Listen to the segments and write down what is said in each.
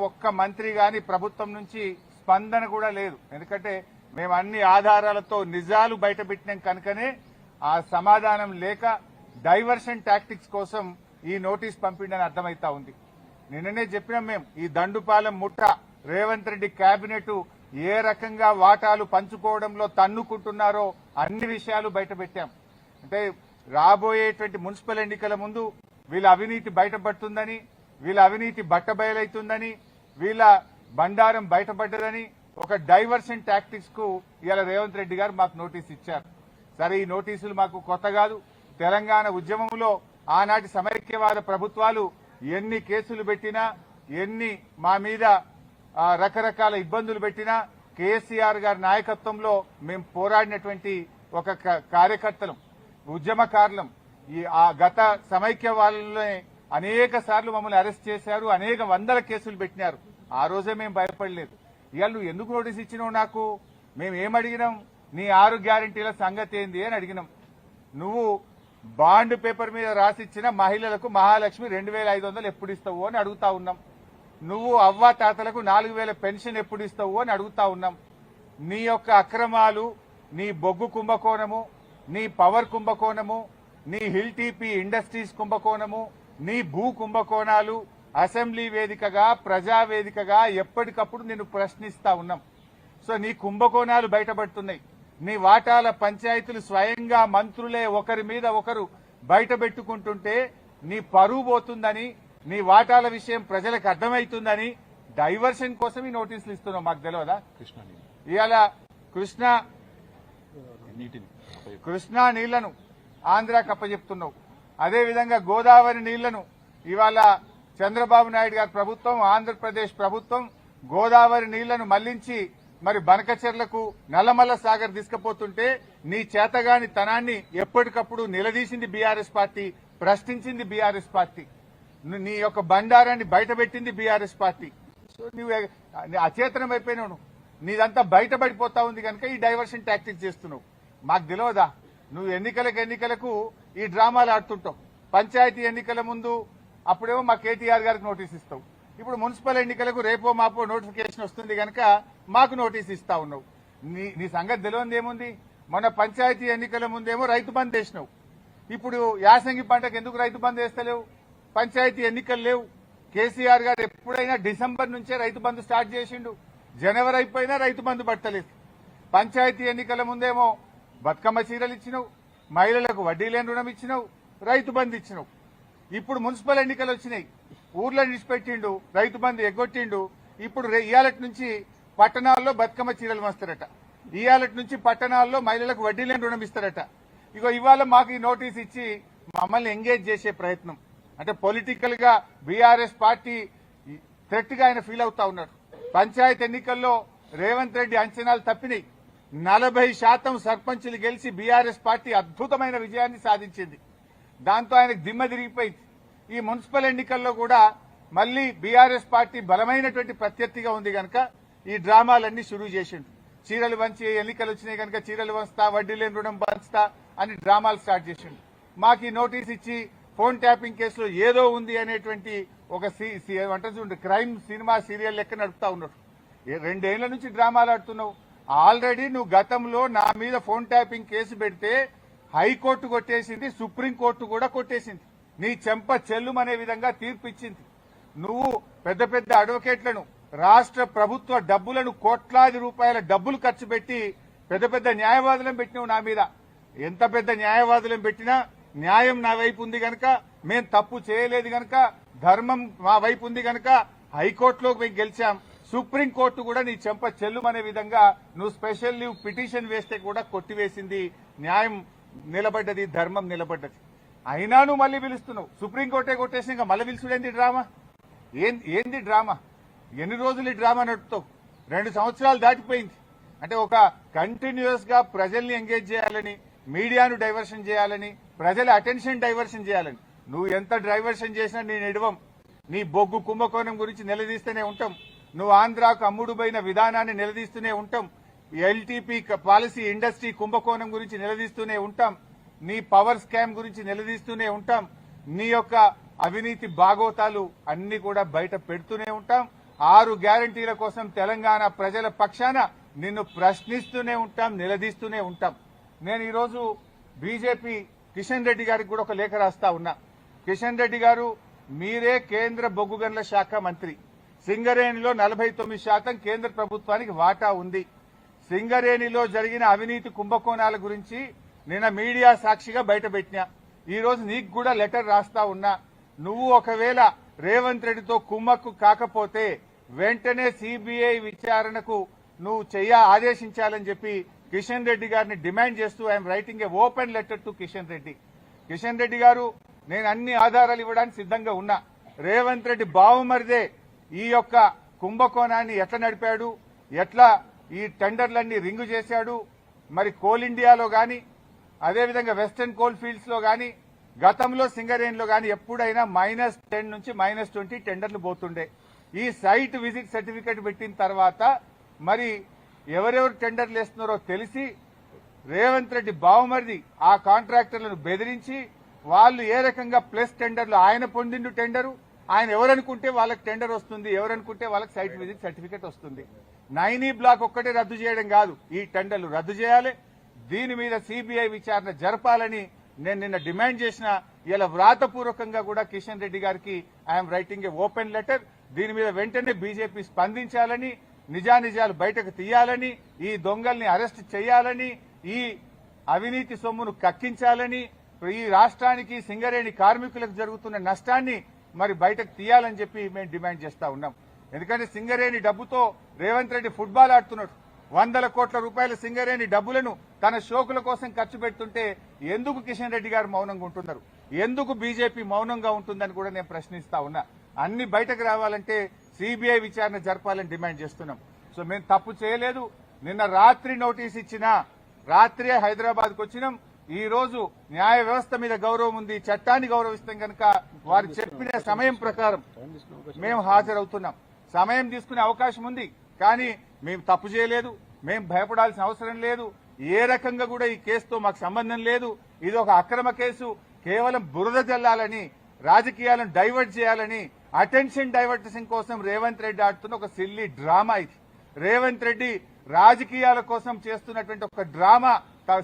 ఒక్క మంత్రి గాని ప్రభుత్వం నుంచి స్పందన కూడా లేదు. ఎందుకంటే మేము అన్ని ఆధారాలతో నిజాలు బయటపెట్టినాం కనుకనే ఆ సమాధానం లేక డైవర్షన్ టాక్టిక్స్ కోసం ఈ నోటీస్ పంపిండని అర్థమైతా ఉంది. నిన్ననే చెప్పినాం మేము, ఈ దండుపాలెం ముఠ రేవంత్ రెడ్డి కేబినెట్ ఏ రకంగా వాటాలు పంచుకోవడంలో తన్నుకుంటున్నారో అన్ని విషయాలు బయటపెట్టాం. అంటే రాబోయేటువంటి మున్సిపల్ ఎన్నికల ముందు వీళ్ళ అవినీతి బయటపడుతుందని, వీళ్ళ అవినీతి బట్టబయలైతుందని, వీళ్ళ బండారం బయటపడ్డదని ఒక డైవర్షన్ టాక్టిక్స్ కు ఇవాళ రేవంత్ రెడ్డి గారు మాకు నోటీస్ ఇచ్చారు. సరే, ఈ నోటీసులు మాకు కొత్త కాదు. తెలంగాణ ఉద్యమంలో ఆనాటి సమైక్యవాద ప్రభుత్వాలు ఎన్ని కేసులు పెట్టినా, ఎన్ని మా మీద రకరకాల ఇబ్బందులు పెట్టినా కేసీఆర్ గారి నాయకత్వంలో మేము పోరాడినటువంటి ఒక కార్యకర్తలం, ఉద్యమకారులం. ఆ గత సమైక్యవాదంలోనే అనేక సార్లు మమ్మల్ని అరెస్ట్ చేశారు, అనేక వందల కేసులు పెట్టినారు. ఆ రోజే మేము భయపడలేదు. ఇవాళ నువ్వు ఎందుకు నోటీస్ ఇచ్చినావు నాకు? మేము ఏమడిగినాం? నీ 6 గ్యారంటీల సంగతి ఏంది అని అడిగినాం. నువ్వు బాండ్ పేపర్ మీద రాసిచ్చిన మహిళలకు మహాలక్ష్మి 2500 ఎప్పుడు ఇస్తావు అని అడుగుతా ఉన్నాం. నువ్వు అవ్వా తాతలకు 4000 పెన్షన్ ఎప్పుడు ఇస్తావు అని అడుగుతా ఉన్నాం. నీ యొక్క అక్రమాలు, నీ బొగ్గు కుంభకోణము, నీ పవర్ కుంభకోణము, నీ హిల్ టీపీ ఇండస్ట్రీస్ కుంభకోణము, నీ భూ కుంభకోణాలు అసెంబ్లీ వేదికగా, ప్రజావేదికగా ఎప్పటికప్పుడు నిన్ను ప్రశ్నిస్తా ఉన్నాం. సో నీ కుంభకోణాలు బయటపడుతున్నాయి. నీ వాటాల పంచాయతీలు స్వయంగా మంత్రులే ఒకరి మీద ఒకరు బయటపెట్టుకుంటుంటే నీ పరువు పోతుందని, నీ వాటాల విషయం ప్రజలకు అర్థమవుతుందని డైవర్షన్ కోసం ఈ నోటీసులు ఇస్తున్నావు. మాకు తెలియదా? ఇవాళ కృష్ణా నీళ్లను ఆంధ్రాకి అప్పచెప్తున్నావు. అదేవిధంగా గోదావరి నీళ్లను ఇవాళ చంద్రబాబు నాయుడు గారి ప్రభుత్వం, ఆంధ్రప్రదేశ్ ప్రభుత్వం గోదావరి నీళ్లను మళ్లించి మరి బనకచెర్లకు, నల్లమల్ల సాగర్ తీసుకుపోతుంటే నీ చేతగాని తనాన్ని ఎప్పటికప్పుడు నిలదీసింది బీఆర్ఎస్ పార్టీ, ప్రశ్నించింది బీఆర్ఎస్ పార్టీ, నీ యొక్క బండారాన్ని బయటపెట్టింది బీఆర్ఎస్ పార్టీ. సో నువ్వు అచేతనం అయిపోయినావు. నీదంతా బయటపడిపోతా ఉంది కనుక ఈ డైవర్షన్ టాక్టిక్స్ చేస్తున్నావు. మాకు తెలియదా? నువ్వు ఎన్నికలకు ఈ డ్రామాలు ఆడుతుంటావు. పంచాయతీ ఎన్నికల ముందు అప్పుడేమో మా కేటీఆర్ గారికి నోటీస్ ఇస్తావు. ఇప్పుడు మున్సిపల్ ఎన్నికలకు రేపో మాపో నోటిఫికేషన్ వస్తుంది కనుక మాకు నోటీస్ ఇస్తా ఉన్నావు. నీ సంగతి తెలియదు ఏముంది? మొన్న పంచాయతీ ఎన్నికల ముందేమో రైతు బంద్ వేసినావు. ఇప్పుడు యాసంగి పంటకు ఎందుకు రైతు బంద్ వేస్తలేవు? పంచాయతీ ఎన్నికలు లేవు. కేసీఆర్ గారు ఎప్పుడైనా డిసెంబర్ నుంచే రైతు బంద్ స్టార్ట్ చేసిండు. జనవరి అయిపోయినా రైతు బంద్ పట్టలేదు. పంచాయతీ ఎన్నికల ముందేమో బతుకమ్మ చీరలు ఇచ్చినావు, మహిళలకు వడ్డీ లేని రుణం ఇచ్చినావు, రైతు బంద్ ఇచ్చినావు. ఇప్పుడు మున్సిపల్ ఎన్నికలు వచ్చినాయి, ఊర్లో నిడిచిపెట్టిండు, రైతు బంద్ ఎగ్గొట్టిండు. ఇప్పుడు ఇయాలటి నుంచి పట్టణాల్లో బతుకమ్మ చీరలు వస్తారట, ఇయాలటి నుంచి పట్టణాల్లో మహిళలకు వడ్డీ లేని రుణం ఇస్తారట. ఇగో ఇవాళ మాకు ఈ నోటీస్ ఇచ్చి మమ్మల్ని ఎంగేజ్ చేసే ప్రయత్నం. అంటే పొలిటికల్ గా బీఆర్ఎస్ పార్టీ థ్రెట్ గా ఆయన ఫీల్ అవుతా ఉన్నాడు. పంచాయతీ ఎన్నికల్లో రేవంత్ రెడ్డి అంచనాలు తప్పినాయి. 40% సర్పంచులు గెలిచి బీఆర్ఎస్ పార్టీ అద్భుతమైన విజయాన్ని సాధించింది. దాంతో ఆయనకు దిమ్మ తిరిగిపోయింది. ఈ మున్సిపల్ ఎన్నికల్లో కూడా మళ్లీ బీఆర్ఎస్ పార్టీ బలమైనటువంటి ప్రత్యర్థిగా ఉంది కనుక ఈ డ్రామాలన్నీ షురూ చేసిండు. చీరలు వంచి ఎన్నికలు వచ్చినాయి కనుక చీరలు వంచుతా, వడ్డీ లేని రుణం పంచుతా అని డ్రామాలు స్టార్ట్ చేసిండు. మాకు ఈ నోటీస్ ఇచ్చి ఫోన్ ట్యాపింగ్ కేసులో ఏదో ఉంది అనేటువంటి ఒక క్రైమ్ సినిమా సీరియల్ లెక్క నడుపుతా ఉన్నాడు. 2 ఏళ్ల నుంచి డ్రామాలు ఆడుతున్నావు. ఆల్రెడీ నువ్వు గతంలో నా మీద ఫోన్ ట్యాపింగ్ కేసు పెడితే హైకోర్టు కొట్టేసింది, సుప్రీంకోర్టు కూడా కొట్టేసింది. నీ చెంప చెల్లుమనే విధంగా తీర్పు ఇచ్చింది. నువ్వు పెద్ద పెద్ద అడ్వకేట్లను, రాష్ట్ర ప్రభుత్వ డబ్బులను, కోట్లాది రూపాయల డబ్బులు ఖర్చు పెట్టి పెద్ద పెద్ద న్యాయవాదులను పెట్టినావు నా మీద. ఎంత పెద్ద న్యాయవాదులను పెట్టినా న్యాయం నా వైపు ఉంది గనక, మేం తప్పు చేయలేదు గనక, ధర్మం మా వైపు ఉంది గనక హైకోర్టులోకి మేము గెలిచాం. సుప్రీంకోర్టు కూడా నీ చెంప చెల్లుమనే విధంగా నువ్వు స్పెషల్ లీవ్ పిటిషన్ వేస్తే కూడా కొట్టివేసింది. న్యాయం నిలబడ్డది, ధర్మం నిలబడ్డది. అయినా నువ్వు మళ్లీ పిలుస్తున్నావు. సుప్రీంకోర్టే కొట్టేసి ఇంకా మళ్ళీ పిలుచుడేంది డ్రామా? ఏంది డ్రామా? ఎన్ని రోజులు ఈ డ్రామా నడుపుతావు? 2 సంవత్సరాలు దాటిపోయింది. అంటే ఒక కంటిన్యూస్ గా ప్రజల్ని ఎంగేజ్ చేయాలని, మీడియాను డైవర్షన్ చేయాలని, ప్రజల అటెన్షన్ డైవర్షన్ చేయాలని నువ్వు ఎంత డైవర్షన్ చేసినా నేను ఎడవం. నీ బొగ్గు కుంభకోణం గురించి నిలదీస్తూనే ఉంటాం. నువ్వు ఆంధ్రాకు అమ్ముడుపోయిన విధానాన్ని నిలదీస్తూనే ఉంటాం. ఎల్టీపీ పాలసీ ఇండస్ట్రీ కుంభకోణం గురించి నిలదీస్తూనే ఉంటాం. నీ పవర్ స్కామ్ గురించి నిలదీస్తూనే ఉంటాం. నీ యొక్క అవినీతి బాగోతాలు అన్ని కూడా బయట పెడుతూనే ఉంటాం. 6 గ్యారంటీల కోసం తెలంగాణ ప్రజల పక్షాన నిన్ను ప్రశ్నిస్తూనే ఉంటాం, నిలదీస్తూనే ఉంటాం. నేను ఈరోజు బీజేపీ కిషన్ రెడ్డి గారికి కూడా ఒక లేఖ రాస్తా ఉన్నా. కిషన్ రెడ్డి గారు, మీరే కేంద్ర బొగ్గు గనుల శాఖ మంత్రి. సింగరేణిలో 49% కేంద్ర ప్రభుత్వానికి వాటా ఉంది. సింగరేణిలో జరిగిన అవినీతి కుంభకోణాల గురించి నిన్న మీడియా సాక్షిగా బయటపెట్టినా. ఈ రోజు నీకు కూడా లెటర్ రాస్తా ఉన్నా. నువ్వు ఒకవేళ రేవంత్ రెడ్డితో కుమ్మక్కు కాకపోతే వెంటనే సిబిఐ విచారణకు నువ్వు ఆదేశించాలని చెప్పి కిషన్ రెడ్డి గారిని డిమాండ్ చేస్తూ I'm writing A open letter to Kishan Reddy. Kishan Reddy గారు, నేను అన్ని ఆధారాలు ఇవ్వడానికి సిద్ధంగా ఉన్నా. రేవంత్ రెడ్డి బావుమరిదే ఈ యొక్క కుంభకోణాన్ని ఎట్లా నడిపాడు, ఎట్లా ఈ టెండర్లన్నీ రింగు చేశాడు, మరి కోల్ ఇండియాలో గాని అదేవిధంగా వెస్టర్న్ కోల్ ఫీల్డ్స్ లో గాని గతంలో సింగరేణిలో గాని ఎప్పుడైనా -10 నుంచి -20 టెండర్లు పోతుండే. ఈ సైట్ విజిట్ సర్టిఫికేట్ పెట్టిన తర్వాత మరి ఎవరెవరు టెండర్లు వేస్తున్నారో తెలిసి రేవంత్ రెడ్డి బావుమరిది ఆ కాంట్రాక్టర్లను బెదిరించి వాళ్ళు ఏ రకంగా ప్లస్ టెండర్లు ఆయన పొందిండు టెండరు, ఆయన ఎవరనుకుంటే వాళ్ళకి టెండర్ వస్తుంది, ఎవరనుకుంటే వాళ్ళకి సైట్ విజిట్ సర్టిఫికేట్ వస్తుంది. 9E బ్లాక్ ఒక్కటే రద్దు చేయడం కాదు, ఈ టెండర్లు రద్దు చేయాలి. దీని మీద సిబిఐ విచారణ జరపాలని నేను నిన్న డిమాండ్ చేసిన. ఇలా వ్రాతపూర్వకంగా కూడా కిషన్ రెడ్డి గారికి I'm writing A open letter. దీని మీద వెంటనే బీజేపీ స్పందించాలని, నిజానిజాలు బయటకు తీయాలని, ఈ దొంగల్ని అరెస్ట్ చేయాలని, ఈ అవినీతి సొమ్మును కక్కించాలని, ఈ రాష్ట్రానికి సింగరేణి కార్మికులకు జరుగుతున్న నష్టాన్ని మరి బయటకు తీయాలని చెప్పి మేము డిమాండ్ చేస్తా ఉన్నాం. ఎందుకంటే సింగరేణి డబ్బుతో రేవంత్ రెడ్డి ఫుట్బాల్ ఆడుతున్నాడు. 100 కోట్ల రూపాయల సింగరేణి డబ్బులను తన షోకుల కోసం ఖర్చు పెడుతుంటే ఎందుకు కిషన్ రెడ్డి గారు మౌనంగా ఉంటున్నారు, ఎందుకు బీజేపీ మౌనంగా ఉంటుందని కూడా నేను ప్రశ్నిస్తా ఉన్నా. అన్ని బయటకు రావాలంటే సిబిఐ విచారణ జరపాలని డిమాండ్ చేస్తున్నాం. సో మేము తప్పు చేయలేదు. నిన్న రాత్రి నోటీస్ ఇచ్చినా, రాత్రి హైదరాబాద్కు వచ్చినాం. ఈ రోజు న్యాయ వ్యవస్థ మీద గౌరవం ఉంది, చట్టాన్ని గౌరవిస్తాం కనుక వారు చెప్పిన సమయం ప్రకారం మేము హాజరవుతున్నాం. సమయం తీసుకునే అవకాశం ఉంది, కానీ మేము తప్పు చేయలేదు, మేము భయపడాల్సిన అవసరం లేదు. ఏ రకంగా కూడా ఈ కేసుతో మాకు సంబంధం లేదు. ఇది ఒక అక్రమ కేసు. కేవలం బురద జల్లాలని, రాజకీయాలను డైవర్ట్ చేయాలని, అటెన్షన్ డైవర్టేషన్ కోసం రేవంత్ రెడ్డి ఆడుతున్న ఒక సిల్లీ డ్రామా ఇది. రేవంత్ రెడ్డి రాజకీయాల కోసం చేస్తున్నటువంటి ఒక డ్రామా,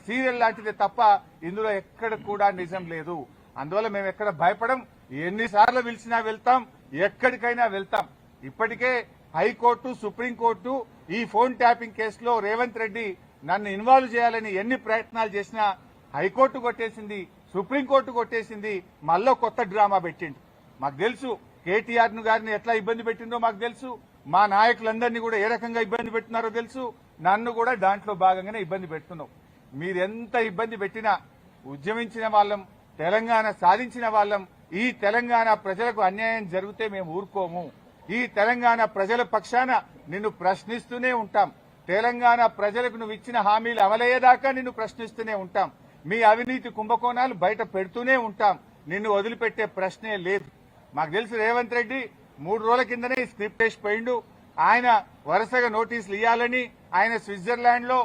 సీరియల్ లాంటిదే తప్ప ఇందులో ఎక్కడ కూడా నిజం లేదు. అందువల్ల మేము ఎక్కడ భయపడం. ఎన్నిసార్లు పిలిచినా వెళ్తాం, ఎక్కడికైనా వెళ్తాం. ఇప్పటికే హైకోర్టు, సుప్రీంకోర్టు ఈ ఫోన్ ట్యాపింగ్ కేసులో రేవంత్ రెడ్డి నన్ను ఇన్వాల్వ్ చేయాలని ఎన్ని ప్రయత్నాలు చేసినా హైకోర్టు కొట్టేసింది, సుప్రీంకోర్టు కొట్టేసింది. మళ్ళీ కొత్త డ్రామా పెట్టిండు. మాకు తెలుసు కేటీఆర్ గారిని ఎట్లా ఇబ్బంది పెట్టిందో మాకు తెలుసు. మా నాయకులందరినీ కూడా ఏ రకంగా ఇబ్బంది పెడుతున్నారో తెలుసు. నన్ను కూడా దాంట్లో భాగంగానే ఇబ్బంది పెడుతున్నాం. మీరెంత ఇబ్బంది పెట్టినా ఉద్యమించిన వాళ్ళం, తెలంగాణ సాధించిన వాళ్ళం. ఈ తెలంగాణ ప్రజలకు అన్యాయం జరిగితే మేము ఊరుకోము. ఈ తెలంగాణ ప్రజల పక్షాన నిన్ను ప్రశ్నిస్తూనే ఉంటాం. తెలంగాణ ప్రజలకు నువ్వు ఇచ్చిన హామీలు అమలయ్యేదాకా నిన్ను ప్రశ్నిస్తూనే ఉంటాం. మీ అవినీతి కుంభకోణాలు బయట పెడుతూనే ఉంటాం. నిన్ను వదిలిపెట్టే ప్రశ్నే లేదు. మాకు తెలుసు రేవంత్ రెడ్డి 3 రోజుల కిందనే ఈ స్క్రిప్ట్ వేసిపోయిండు. ఆయన వరుసగా నోటీసులు ఇవ్వాలని, ఆయన స్విట్జర్లాండ్ లో,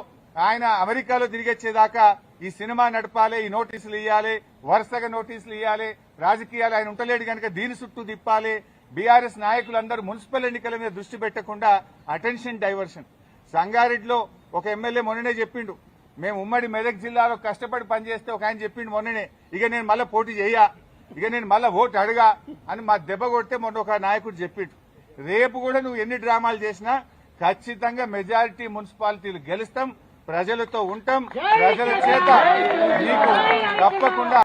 ఆయన అమెరికాలో తిరిగొచ్చేదాకా ఈ సినిమా నడపాలి, ఈ నోటీసులు ఇవ్వాలి, వరుసగా నోటీసులు ఇవ్వాలి. రాజకీయాలు ఆయన ఉంటలేడు కనుక దీని చుట్టూ తిప్పాలి. బీఆర్ఎస్ నాయకులందరూ మున్సిపల్ ఎన్నికల మీద దృష్టి పెట్టకుండా అటెన్షన్ డైవర్షన్. సంగారెడ్డిలో ఒక ఎమ్మెల్యే మొన్ననే చెప్పిండు, మేము ఉమ్మడి మెదక్ జిల్లాలో కష్టపడి పనిచేస్తే ఒక ఆయన చెప్పిండు మొన్ననే, ఇక నేను మళ్ళీ పోటీ చెయ్యా, ఇక నేను మళ్ళీ ఓటు అడగా అని మా దెబ్బ కొడితే మొన్న ఒక నాయకుడు చెప్పిండు. రేపు కూడా నువ్వు ఎన్ని డ్రామాలు చేసినా ఖచ్చితంగా మెజారిటీ మున్సిపాలిటీలు గెలుస్తాం, ప్రజలతో ఉంటాం. ప్రజల చేత నీకు తప్పకుండా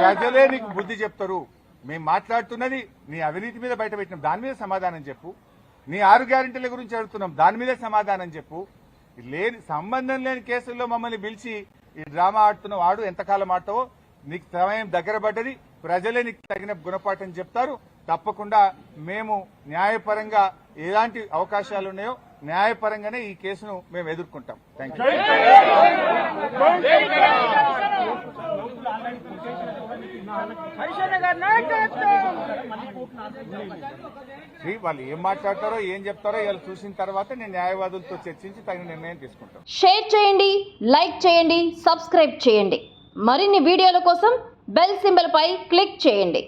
ప్రజలే నీకు బుద్ధి చెప్తారు. మేము మాట్లాడుతున్నది నీ అవినీతి మీద బయట పెట్టినాం, దాని మీద సమాధానం చెప్పు. నీ 6 గ్యారెంటీల గురించి అడుగుతున్నాం, దాని మీద సమాధానం చెప్పు. సంబంధం లేని కేసుల్లో మమ్మల్ని పిలిచి ఈ డ్రామా ఆడుతున్నావు, ఆడు ఎంతకాలం ఆడతావో. నీకు సమయం దగ్గర పడ్డది, ప్రజలే నీకు తగిన గుణపాఠం చెప్తారు. తప్పకుండా మేము న్యాయపరంగా ఎలాంటి అవకాశాలు ఉన్నాయో న్యాయపరంగానే ఈ కేసును మేము ఎదుర్కొంటాం. Thank you. వాళ్ళు ఏం మాట్లాడతారో ఏం చెప్తారో ఇలా చూసిన తర్వాత నేను న్యాయవాదులతో చర్చించి తగిన నిర్ణయం తీసుకుంటాం. షేర్ చేయండి, లైక్ చేయండి, సబ్స్క్రైబ్ చేయండి. మరిన్ని వీడియోల కోసం బెల్ సింబల్ పై క్లిక్ చేయండి.